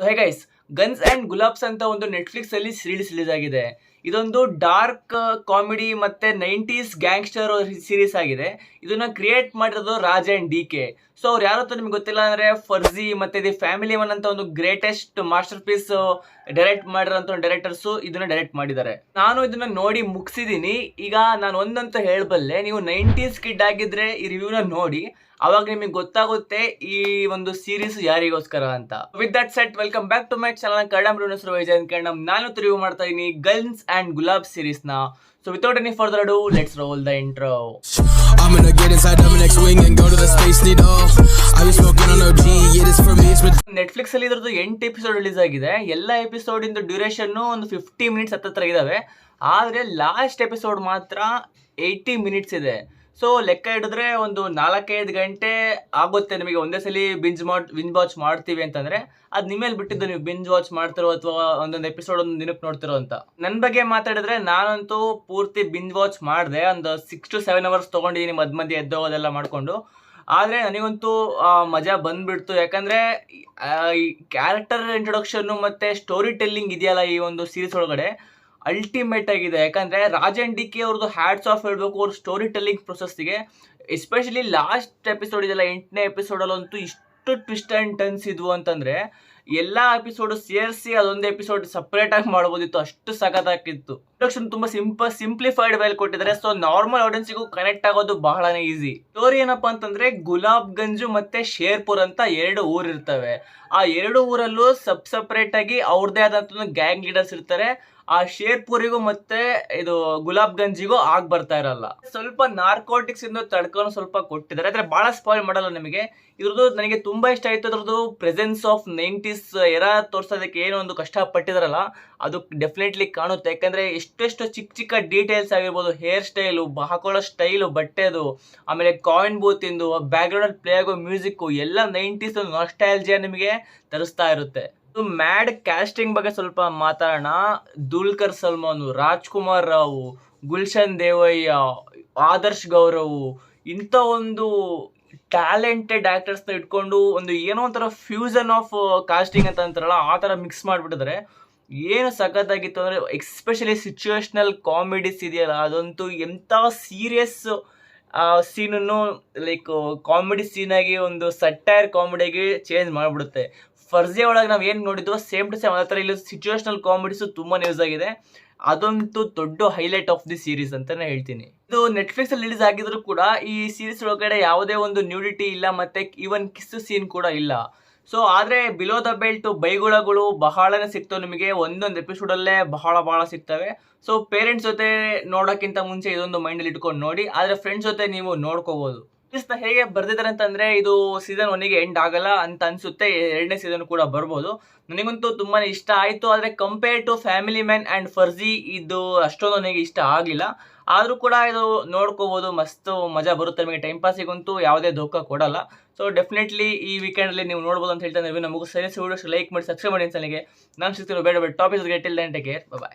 Hey guys, guns and Gulaabs ಅಂತ ಒಂದು Netflix ಅಲ್ಲಿ ಸೀರೀಸ್ ರಿಲೀಸ್ ಆಗಿದೆ. ಇದೊಂದು ಡಾರ್ಕ್ ಕಾಮಿಡಿ ಮತ್ತೆ 90s ಗ್ಯಾಂಗ್ಸ್ಟರ್ ಸೀರೀಸ್ ಆಗಿದೆ. ಇದನ್ನ ಕ್ರಿಯೇಟ್ ಮಾಡಿರೋದು ರಾಜ್ ಅಂಡ್ ಡಿ.ಕೆ. ಸೊ ಅವ್ರು ಯಾರು ಅಂತ ನಿಮ್ಗೆ ಗೊತ್ತಿಲ್ಲ ಅಂದ್ರೆ ಫರ್ಜಿ ಮತ್ತೆ ದಿ ಫ್ಯಾಮಿಲಿ ಒನ್ ಅಂತ ಒಂದು ಗ್ರೇಟೆಸ್ಟ್ ಮಾಸ್ಟರ್ ಪೀಸ್ ಡೈರೆಕ್ಟ್ ಮಾಡಿರೋಂಥ ಡೈರೆಕ್ಟರ್ಸ್ ಇದನ್ನ ಡೈರೆಕ್ಟ್ ಮಾಡಿದ್ದಾರೆ. ನಾನು ಇದನ್ನ ನೋಡಿ ಮುಗಿಸಿದೀನಿ. ಈಗ ನಾನು ಒಂದಂತ ಹೇಳಬಲ್ಲೆ, ನೀವು 90s ಕಿಡ್ ಆಗಿದ್ರೆ ಈ ರಿವ್ಯೂನ ನೋಡಿ, ಅವಾಗ ನಿಮಗೆ ಗೊತ್ತಾಗುತ್ತೆ ಈ ಒಂದು ಸೀರೀಸ್ ಯಾರಿಗೋಸ್ಕರ ಅಂತ. With that set, welcome back to my channel Kannada ಹೆಸರು ವೈಜಯಂತ್ ಕನ್ನಡ. ನಾನು ರಿವ್ಯೂ ಮಾಡ್ತಾ ಇದೀನಿ ಗನ್ಸ್ ಅಂಡ್ ಗುಲಾಬ್ ಸೀರೀಸ್ ನ. So without any further ado, let's roll the intro. I'm gonna get inside the next wing and go to the space needle. I be smoking on OG, yeah this for me it's with Netflix ಅಲ್ಲಿ ಇದ್ರದ್ದು 8 episode release ಆಗಿದೆ. ಎಲ್ಲ episode ಇಂದ duration ಒಂದು 50 minutes ಹತ್ರ ಇದಾವೆ. ಆದ್ರೆ last episode ಮಾತ್ರ 80 ಮಿನಿಟ್ಸ್ ಇದೆ. ಸೊ ಲೆಕ್ಕ ಹಿಡಿದ್ರೆ ಒಂದು 4-5 ಗಂಟೆ ಆಗುತ್ತೆ ನಿಮಗೆ ಒಂದೇ ಸಲ ಬಿಂಜ್ ವಾಚ್ ಮಾಡ್ತೀವಿ ಅಂತಂದ್ರೆ. ಅದು ನಿಮ್ಮೇಲೆ ಬಿಟ್ಟಿದ್ದು, ನೀವು ಬಿಂಜ್ ವಾಚ್ ಮಾಡ್ತಿರೋ ಅಥವಾ ಒಂದೊಂದು ಎಪಿಸೋಡ್ ಒಂದು ದಿನಕ್ಕೆ ನೋಡ್ತಿರೋ ಅಂತ. ನನ್ನ ಬಗ್ಗೆ ಮಾತಾಡಿದ್ರೆ ನಾನಂತೂ ಪೂರ್ತಿ ಬಿಂಜ್ ವಾಚ್ ಮಾಡಿದೆ. ಒಂದು 6 to 7 ಅವರ್ಸ್ ತೊಗೊಂಡಿದ್ದೀನಿ ಮಧ್ಯೆ ಎದ್ದೋಗೋದೆಲ್ಲ ಮಾಡಿಕೊಂಡು. ಆದರೆ ನನಗಂತೂ ಮಜಾ ಬಂದ್ಬಿಡ್ತು. ಯಾಕಂದರೆ ಈ ಕ್ಯಾರೆಕ್ಟರ್ ಇಂಟ್ರೊಡಕ್ಷನ್ನು ಮತ್ತು ಸ್ಟೋರಿ ಟೆಲ್ಲಿಂಗ್ ಇದೆಯಲ್ಲ ಈ ಒಂದು ಸೀರೀಸ್ ಒಳಗಡೆ, ಅಲ್ಟಿಮೇಟ್ ಆಗಿದೆ. ಯಾಕಂದರೆ ರಾಜ್ ಅಂಡ್ ಡಿ.ಕೆ ಅವ್ರದ್ದು ಹ್ಯಾಟ್ಸ್ ಆಫ್ ಹೇಳಬೇಕು ಅವ್ರ ಸ್ಟೋರಿ ಟೆಲ್ಲಿಂಗ್ ಪ್ರೊಸೆಸ್ಗೆ. ಎಸ್ಪೆಷಲಿ ಲಾಸ್ಟ್ ಎಪಿಸೋಡ್ ಇದೆಲ್ಲ 8ನೇ ಎಪಿಸೋಡಲ್ಲಂತೂ ಇಷ್ಟು ಟ್ವಿಸ್ಟ್ ಆ್ಯಂಡ್ ಟರ್ನ್ಸ್ ಇದ್ವು ಅಂತಂದರೆ ಎಲ್ಲ ಎಪಿಸೋಡು ಸೇರಿಸಿ ಅದೊಂದು ಎಪಿಸೋಡ್ ಸಪ್ರೇಟಾಗಿ ಮಾಡ್ಬೋದಿತ್ತು, ಅಷ್ಟು ಸಖತ್ತಾಗಿತ್ತು. ಇಂಟ್ರೊಡಕ್ಷನ್ ತುಂಬ ಸಿಂಪ್ಲಿಫೈಡ್ ವೇಲ್ ಕೊಟ್ಟಿದ್ದಾರೆ. ಸೊ ನಾರ್ಮಲ್ ಆಡಿಯನ್ಸಿಗೂ ಕನೆಕ್ಟ್ ಆಗೋದು ಬಹಳನೇ ಈಸಿ. ಸ್ಟೋರಿ ಏನಪ್ಪ ಅಂತಂದರೆ, ಗುಲಾಬ್ಗಂಜು ಮತ್ತು ಶೇರ್ಪುರ್ ಅಂತ 2 ಊರು ಇರ್ತವೆ. ಆ 2 ಊರಲ್ಲೂ ಸಪ್ರೇಟ್ ಆಗಿ ಅವ್ರದ್ದೇ ಆದಂಥ ಗ್ಯಾಂಗ್ ಲೀಡರ್ಸ್ ಇರ್ತಾರೆ. ಆ ಶೇರ್ಪುರಿಗೂ ಮತ್ತೆ ಇದು ಗುಲಾಬ್ಗಂಜಿಗೂ ಬರ್ತಾ ಇರಲ್ಲ. ಸ್ವಲ್ಪ ನಾರ್ಕೋಟಿಕ್ಸ್ ಇಂದ ತಡ್ಕೊಂಡು ಸ್ವಲ್ಪ ಕೊಟ್ಟಿದ್ದಾರೆ. ಆದ್ರೆ ಬಹಳ ಸ್ಪಾಯ್ಲ್ ಮಾಡಲ್ಲ ನಿಮಗೆ. ಇದ್ರದ್ದು ನನಗೆ ತುಂಬಾ ಇಷ್ಟ ಆಯ್ತು. ಅದ್ರದ್ದು ಪ್ರೆಸೆನ್ಸ್ ಆಫ್ 90s ಎರಾ ತೋರ್ಸೋದಕ್ಕೆ ಏನೋ ಒಂದು ಕಷ್ಟಪಟ್ಟಿದಾರಲ್ಲ, ಅದು ಡೆಫಿನೆಟ್ಲಿ ಕಾಣುತ್ತೆ. ಯಾಕಂದ್ರೆ ಎಷ್ಟೆಷ್ಟು ಚಿಕ್ಕ ಡೀಟೇಲ್ಸ್ ಆಗಿರ್ಬೋದು, ಹೇರ್ ಸ್ಟೈಲು, ಹಾಕೊಳ್ಳೋ ಸ್ಟೈಲು, ಬಟ್ಟೆದು, ಆಮೇಲೆ ಕಾಯಿನ್ ಬೂತ್ ಇಂದು ಬ್ಯಾಕ್ ಗ್ರೌಂಡ್ ಪ್ಲೇ ಆಗೋ ಮ್ಯೂಸಿಕ್ ಎಲ್ಲ 90s ನಾಸ್ಟಾಲ್ಜಿಯಾ ನಿಮಗೆ ತರಿಸ್ತಾ ಇರುತ್ತೆ. ಮ್ಯಾಡ್ ಕ್ಯಾಸ್ಟಿಂಗ್ ಬಗ್ಗೆ ಸ್ವಲ್ಪ ಮಾತಾಡೋಣ. ದುಲ್ಕರ್ ಸಲ್ಮಾನ್, ರಾಜ್ಕುಮಾರ್ ರಾವ್, ಗುಲ್ಶನ್ ದೇವಯ್ಯ, ಆದರ್ಶ್ ಗೌರವ್, ಇಂಥ ಒಂದು ಟ್ಯಾಲೆಂಟೆಡ್ ಆಕ್ಟರ್ಸ್ನ ಇಟ್ಕೊಂಡು ಒಂದು ಏನೋ ಒಂಥರ ಫ್ಯೂಷನ್ ಆಫ್ ಕಾಸ್ಟಿಂಗ್ ಅಂತ ಅಂತಾರಲ್ಲ, ಆ ಥರ ಮಿಕ್ಸ್ ಮಾಡಿಬಿಟ್ಟಿದ್ರೆ ಏನು ಸಖತ್ತಾಗಿತ್ತು ಅಂದರೆ, ಎಕ್ಸ್ಪೆಷಲಿ ಸಿಚುವೇಶ್ನಲ್ ಕಾಮಿಡೀಸ್ ಇದೆಯಲ್ಲ, ಅದಂತೂ ಎಂಥ ಸೀರಿಯಸ್ ಸೀನನ್ನು ಲೈಕ್ ಕಾಮಿಡಿ ಸೀನಾಗಿ ಒಂದು ಸಟ್ಟೈರ್ ಕಾಮಿಡಿಯಾಗಿ ಚೇಂಜ್ ಮಾಡಿಬಿಡುತ್ತೆ. ಫರ್ಜಿ ಒಳಗೆ ನಾವು ಏನು ನೋಡಿದ್ವೋ ಸೇಮ್ ಟು ಸೇಮ್ ಅದೇ ಥರ ಇಲ್ಲಿ ಸಿಚುವೇಶನಲ್ ಕಾಮಿಡೀಸು ತುಂಬ ಯೂಸ್ ಆಗಿದೆ. ಅದಂತೂ ದೊಡ್ಡ ಹೈಲೈಟ್ ಆಫ್ ದಿ ಸೀರೀಸ್ ಅಂತಾನೆ ಹೇಳ್ತೀನಿ. ಇದು ನೆಟ್ಫ್ಲಿಕ್ಸ್ ಅಲ್ಲಿ ರಿಲೀಸ್ ಆಗಿದ್ರು ಕೂಡ ಈ ಸೀರೀಸ್ ಒಳಗಡೆ ಯಾವುದೇ ಒಂದು ನ್ಯೂಡಿಟಿ ಇಲ್ಲ, ಮತ್ತೆ ಈವನ್ ಕಿಸ್ ಸೀನ್ ಕೂಡ ಇಲ್ಲ. ಸೊ ಆದರೆ ಬಿಲೋ ದ ಬೆಲ್ಟ್ ಬೈಗುಳಗಳು ಬಹಳನೇ ಸಿಗ್ತವೆ ನಿಮಗೆ. ಒಂದೊಂದು ಎಪಿಸೋಡಲ್ಲೇ ಬಹಳ ಸಿಗ್ತವೆ. ಸೊ ಪೇರೆಂಟ್ಸ್ ಜೊತೆ ನೋಡೋಕ್ಕಿಂತ ಮುಂಚೆ ಇದೊಂದು ಮೈಂಡಲ್ಲಿ ಇಟ್ಕೊಂಡು ನೋಡಿ. ಆದರೆ ಫ್ರೆಂಡ್ಸ್ ಜೊತೆ ನೀವು ನೋಡ್ಕೋಬೋದು. ಹೇಗೆ ಬರ್ದಿದ್ದಾರೆ ಅಂತಂದ್ರೆ, ಇದು ಸೀಸನ್ 1ಗೆ ಎಂಡ್ ಆಗಲ್ಲ ಅಂತ ಅನ್ಸುತ್ತೆ. 2ನೇ ಸೀಸನ್ ಕೂಡ ಬರ್ಬೋದು. ನನಗಂತೂ ತುಂಬಾನೇ ಇಷ್ಟ ಆಯ್ತು. ಆದ್ರೆ compare to family man and Farzi ಇದು ಅಷ್ಟೊಂದು ನನಗೆ ಇಷ್ಟ ಆಗಲಿಲ್ಲ. ಆದ್ರೂ ಕೂಡ ಇದು ನೋಡ್ಕೋಬಹುದು, ಮಸ್ತ್ ಮಜಾ ಬರುತ್ತೆ ನಿಮಗೆ. ಟೈಮ್ ಪಾಸಿಗಂತೂ ಯಾವುದೇ ಧೋಖ ಕೊಡಲ್ಲ. ಸೊ ಡೆಫಿನೆಟ್ಲಿ ಈ ವೀಕೆಂಡ್ ಅಲ್ಲಿ ನೀವು ನೋಡ್ಬೋದು ಅಂತ ಹೇಳ್ತಾ ಇದ್ದೀವಿ. ನಮಗೂ ಸರಿ ವಿಡಿಯೋಸ್ ಲೈಕ್ ಮಾಡಿ, ಸಬ್ಸ್ಕ್ರೈಬ್ ಮಾಡಿ ಚಾನಲ್ಗೆ. ನಾನು ಸಿಗ್ತೀನಿ ಬೇಡ topics get till then take care, by.